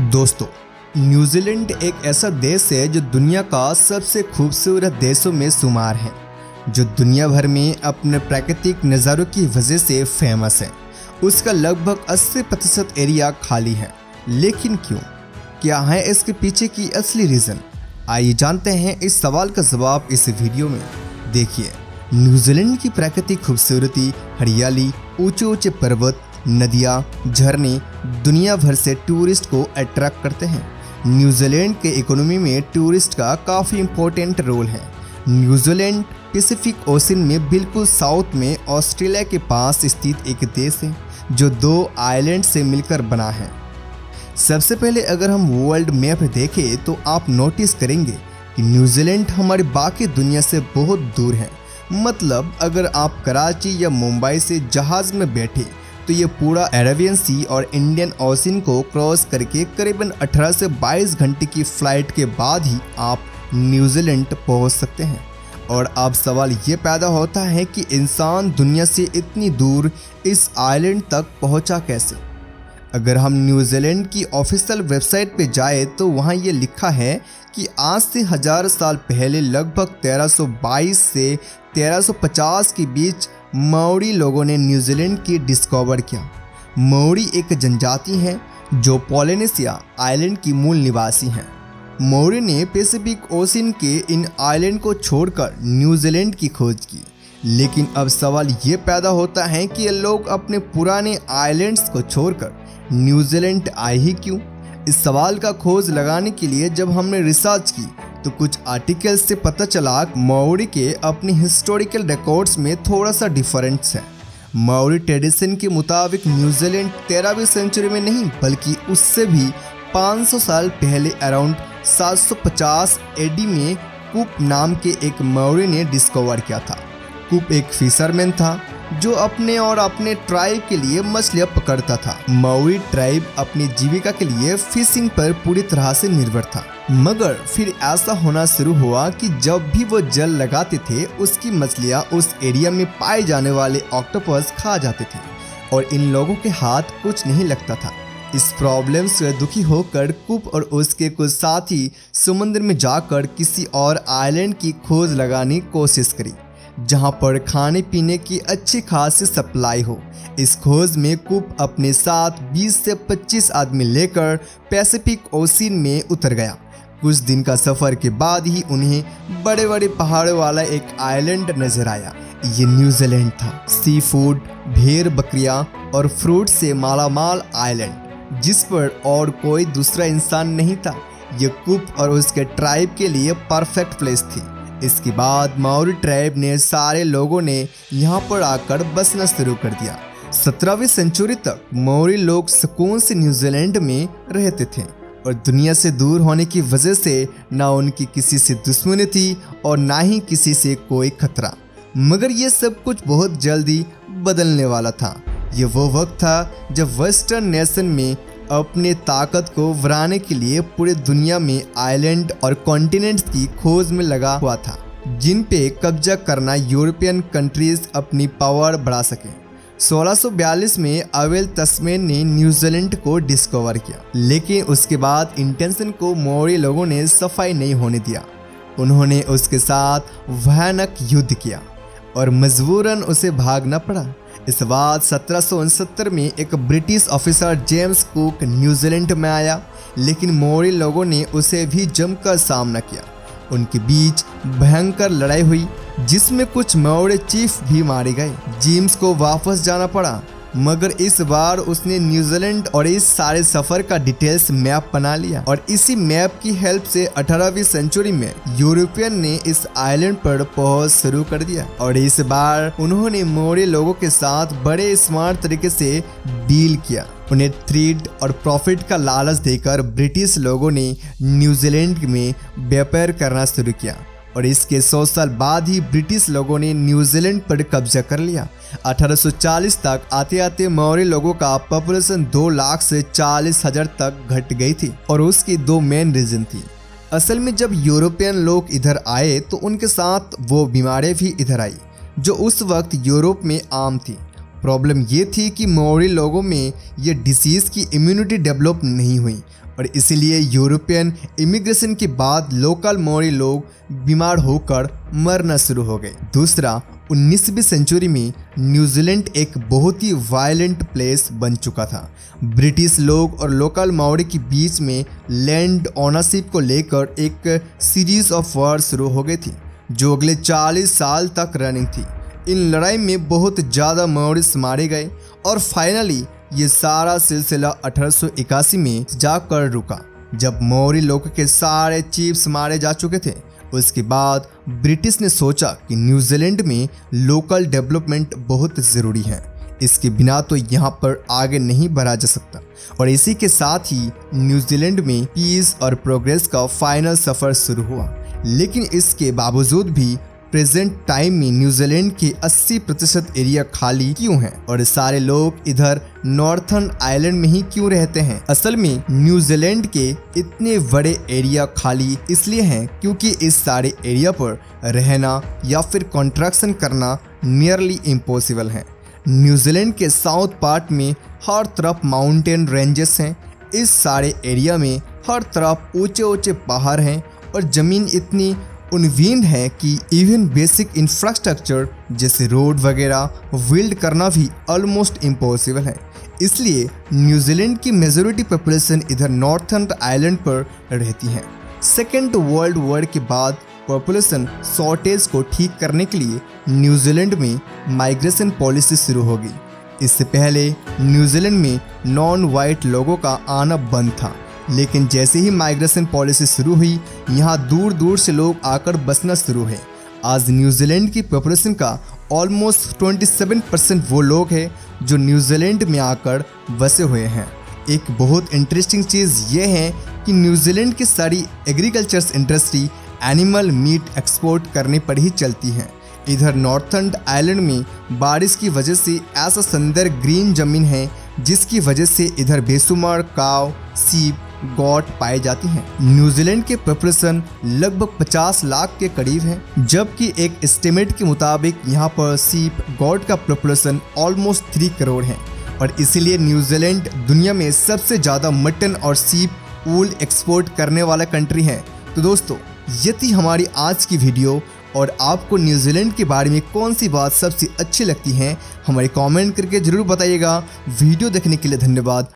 दोस्तों, न्यूजीलैंड एक ऐसा देश है जो दुनिया का सबसे खूबसूरत देशों में शुमार है, जो दुनिया भर में अपने प्राकृतिक नज़ारों की वजह से फेमस है। उसका लगभग 80% एरिया खाली है, लेकिन क्यों? क्या है इसके पीछे की असली रीज़न? आइए जानते हैं इस सवाल का जवाब इस वीडियो में। देखिए, न्यूजीलैंड की प्राकृतिक खूबसूरती, हरियाली, ऊंचे ऊंचे पर्वत, नदियाँ, झरने दुनिया भर से टूरिस्ट को अट्रैक्ट करते हैं। न्यूजीलैंड के इकोनॉमी में टूरिस्ट का काफ़ी इम्पोर्टेंट रोल है। न्यूजीलैंड पैसिफिक ओशन में बिल्कुल साउथ में ऑस्ट्रेलिया के पास स्थित एक देश है, जो 2 आइलैंड से मिलकर बना है। सबसे पहले अगर हम वर्ल्ड मैप देखें तो आप नोटिस करेंगे कि न्यूजीलैंड हमारी बाकी दुनिया से बहुत दूर है। मतलब अगर आप कराची या मुंबई से जहाज़ में बैठे तो ये पूरा अरेबियन सी और इंडियन ओशन को क्रॉस करके करीबन 18 से 22 घंटे की फ़्लाइट के बाद ही आप न्यूजीलैंड पहुंच सकते हैं। और अब सवाल ये पैदा होता है कि इंसान दुनिया से इतनी दूर इस आइलैंड तक पहुंचा कैसे? अगर हम न्यूजीलैंड की ऑफिशियल वेबसाइट पे जाए तो वहाँ ये लिखा है कि आज से 1000 साल पहले लगभग 1322 से 1350 के बीच माओरी लोगों ने न्यूजीलैंड की डिस्कवर किया। माओरी एक जनजाति है जो पोलिनेशिया आइलैंड की मूल निवासी हैं। माओरी ने पैसिफिक ओशन के इन आइलैंड को छोड़कर न्यूजीलैंड की खोज की। लेकिन अब सवाल ये पैदा होता है कि ये लोग अपने पुराने आइलैंड्स को छोड़कर न्यूजीलैंड आए ही क्यों? इस सवाल का खोज लगाने के लिए जब हमने रिसर्च की तो कुछ आर्टिकल्स से पता चला माओरी के अपने हिस्टोरिकल रिकॉर्ड्स में थोड़ा सा डिफरेंस है। माओरी ट्रेडिशन के मुताबिक न्यूजीलैंड 13वीं सेंचुरी में नहीं बल्कि उससे भी 500 साल पहले अराउंड 750 एडी में कुप नाम के एक माओरी ने डिस्कवर किया था। कुप एक फिशरमैन था जो अपने और अपने ट्राइब के लिए मछलियां पकड़ता था। माओरी ट्राइब अपनी जीविका के लिए फिशिंग पर पूरी तरह से निर्भर था। मगर फिर ऐसा होना शुरू हुआ कि जब भी वो जल लगाते थे उसकी मछलियां उस एरिया में पाए जाने वाले ऑक्टोपस खा जाते थे और इन लोगों के हाथ कुछ नहीं लगता था। इस प्रॉब्लम से दुखी होकर कुप और उसके कुछ साथी समुद्र में जाकर किसी और आइलैंड की खोज लगाने की कोशिश करी जहां पर खाने पीने की अच्छी खासी सप्लाई हो। इस खोज में कुप अपने साथ 20 से 25 आदमी लेकर पैसिफिक ओशन में उतर गया। कुछ दिन का सफ़र के बाद ही उन्हें बड़े बड़े पहाड़ों वाला एक आइलैंड नजर आया। ये न्यूजीलैंड था। सी फूड, भेड़ बकरियां और फ्रूट से मालामाल आइलैंड, जिस पर और कोई दूसरा इंसान नहीं था। ये कुप और उसके ट्राइब के लिए परफेक्ट प्लेस थी। इसके बाद माओरी ट्राइब ने सारे लोगों ने यहाँ पर आकर बसना शुरू कर दिया। 17वीं सेंचुरी तक माओरी लोग सुकून से न्यूजीलैंड में रहते थे और दुनिया से दूर होने की वजह से ना उनकी किसी से दुश्मनी थी और ना ही किसी से कोई खतरा। मगर ये सब कुछ बहुत जल्दी बदलने वाला था। ये वो वक्त था जब वेस्टर्न नेशन में अपने ताकत को बढ़ाने के लिए पूरे दुनिया में आइलैंड और कॉन्टिनेंट्स की खोज में लगा हुआ था, जिन पे कब्जा करना यूरोपियन कंट्रीज अपनी पावर बढ़ा सके। 1642 में अवेल तस्मेन ने न्यूजीलैंड को डिस्कवर किया, लेकिन उसके बाद इंटेंशन को माओरी लोगों ने सफाई नहीं होने दिया। उन्होंने उसके साथ भयानक युद्ध किया और मजबूरन उसे भागना पड़ा। इस बाद 1769 में एक British officer James cook New Zealand में आया, लेकिन माओरी लोगों ने उसे भी जमकर सामना किया। उनके बीच भयंकर लड़ाई हुई जिसमें कुछ माओरी चीफ भी मारे गए। जेम्स को वापस जाना पड़ा, मगर इस बार उसने न्यूजीलैंड और इस सारे सफ़र का डिटेल्स मैप बना लिया और इसी मैप की हेल्प से 18वीं सेंचुरी में यूरोपियन ने इस आइलैंड पर पहुंच शुरू कर दिया। और इस बार उन्होंने माओरी लोगों के साथ बड़े स्मार्ट तरीके से डील किया। उन्हें थ्रेड और प्रॉफिट का लालच देकर ब्रिटिश लोगों ने न्यूजीलैंड में व्यापार करना शुरू किया और इसके 100 साल बाद ही ब्रिटिश लोगों ने न्यूजीलैंड पर कब्जा कर लिया। 1840 तक आते आते माओरी लोगों का पॉपुलेशन 2 लाख से 40,000 तक घट गई थी और उसकी 2 मेन रीजन थी। असल में जब यूरोपियन लोग इधर आए तो उनके साथ वो बीमारियां भी इधर आई जो उस वक्त यूरोप में आम थी। प्रॉब्लम ये थी कि माओरी लोगों में ये डिसीज़ की इम्यूनिटी डेवलप नहीं हुई और इसीलिए यूरोपियन इमिग्रेशन के बाद लोकल माओरी लोग बीमार होकर मरना शुरू हो गए। दूसरा, 19वीं सेंचुरी में न्यूजीलैंड एक बहुत ही वायलेंट प्लेस बन चुका था। ब्रिटिश लोग और लोकल माओरी के बीच में लैंड ओनरशिप को लेकर एक सीरीज ऑफ वॉर शुरू हो गई थी जो अगले 40 साल तक रनिंग थी। इन लड़ाई में बहुत ज़्यादा माओरीज मारे गए और फाइनली ये सारा सिलसिला 1881 में जाकर रुका जब माओरी लोगों के सारे चीफ्स मारे जा चुके थे। उसके बाद ब्रिटिश ने सोचा कि न्यूजीलैंड में लोकल डेवलपमेंट बहुत ज़रूरी है, इसके बिना तो यहाँ पर आगे नहीं बढ़ा जा सकता। और इसी के साथ ही न्यूजीलैंड में पीस और प्रोग्रेस का फाइनल सफ़र शुरू हुआ। लेकिन इसके बावजूद भी प्रेजेंट टाइम में न्यूजीलैंड के 80% एरिया खाली क्यों है और सारे लोग इधर नॉर्थर्न आइलैंड में ही क्यों रहते हैं? असल में न्यूजीलैंड के इतने बड़े एरिया खाली इसलिए हैं क्योंकि इस सारे एरिया पर रहना या फिर कंस्ट्रक्शन करना नियरली इम्पॉसिबल है। न्यूजीलैंड के साउथ पार्ट में हर तरफ माउंटेन रेंजेस हैं। इस सारे एरिया में हर तरफ ऊंचे ऊंचे पहाड़ हैं और ज़मीन इतनी उनवीन है कि इवन बेसिक इंफ्रास्ट्रक्चर जैसे रोड वगैरह बिल्ड करना भी ऑलमोस्ट इम्पॉसिबल है। इसलिए न्यूजीलैंड की मेजॉरिटी पॉपुलेशन इधर नॉर्थर्न आइलैंड पर रहती है। सेकेंड वर्ल्ड वॉर के बाद पॉपुलेशन शॉर्टेज को ठीक करने के लिए न्यूजीलैंड में माइग्रेशन पॉलिसी शुरू हो गई। इससे पहले न्यूजीलैंड में नॉन वाइट लोगों का आना बंद था, लेकिन जैसे ही माइग्रेशन पॉलिसी शुरू हुई यहाँ दूर दूर से लोग आकर बसना शुरू है। आज न्यूजीलैंड की पॉपुलेशन का ऑलमोस्ट 27% वो लोग हैं जो न्यूजीलैंड में आकर बसे हुए हैं। एक बहुत इंटरेस्टिंग चीज़ ये है कि न्यूजीलैंड की सारी agriculture industry animal meet export करने पर ही चलती है। इधर नॉर्थर्न आइलैंड में बारिश की वजह से ऐसा सुंदर ग्रीन जमीन है जिसकी वजह से इधर बेशुमार काव, सीप, गॉट पाए जाती हैं। न्यूजीलैंड के पॉपुलेशन लगभग 50 लाख के करीब है, जबकि एक एस्टिमेट के मुताबिक यहाँ पर सीप, गॉट का पॉपुलेशन ऑलमोस्ट 3 करोड़ है और इसीलिए न्यूजीलैंड दुनिया में सबसे ज़्यादा मटन और सीप वूल एक्सपोर्ट करने वाला कंट्री है। तो दोस्तों, ये थी हमारी आज की वीडियो और आपको न्यूजीलैंड के बारे में कौन सी बात सबसे अच्छी लगती है हमारे कमेंट करके ज़रूर बताइएगा। वीडियो देखने के लिए धन्यवाद।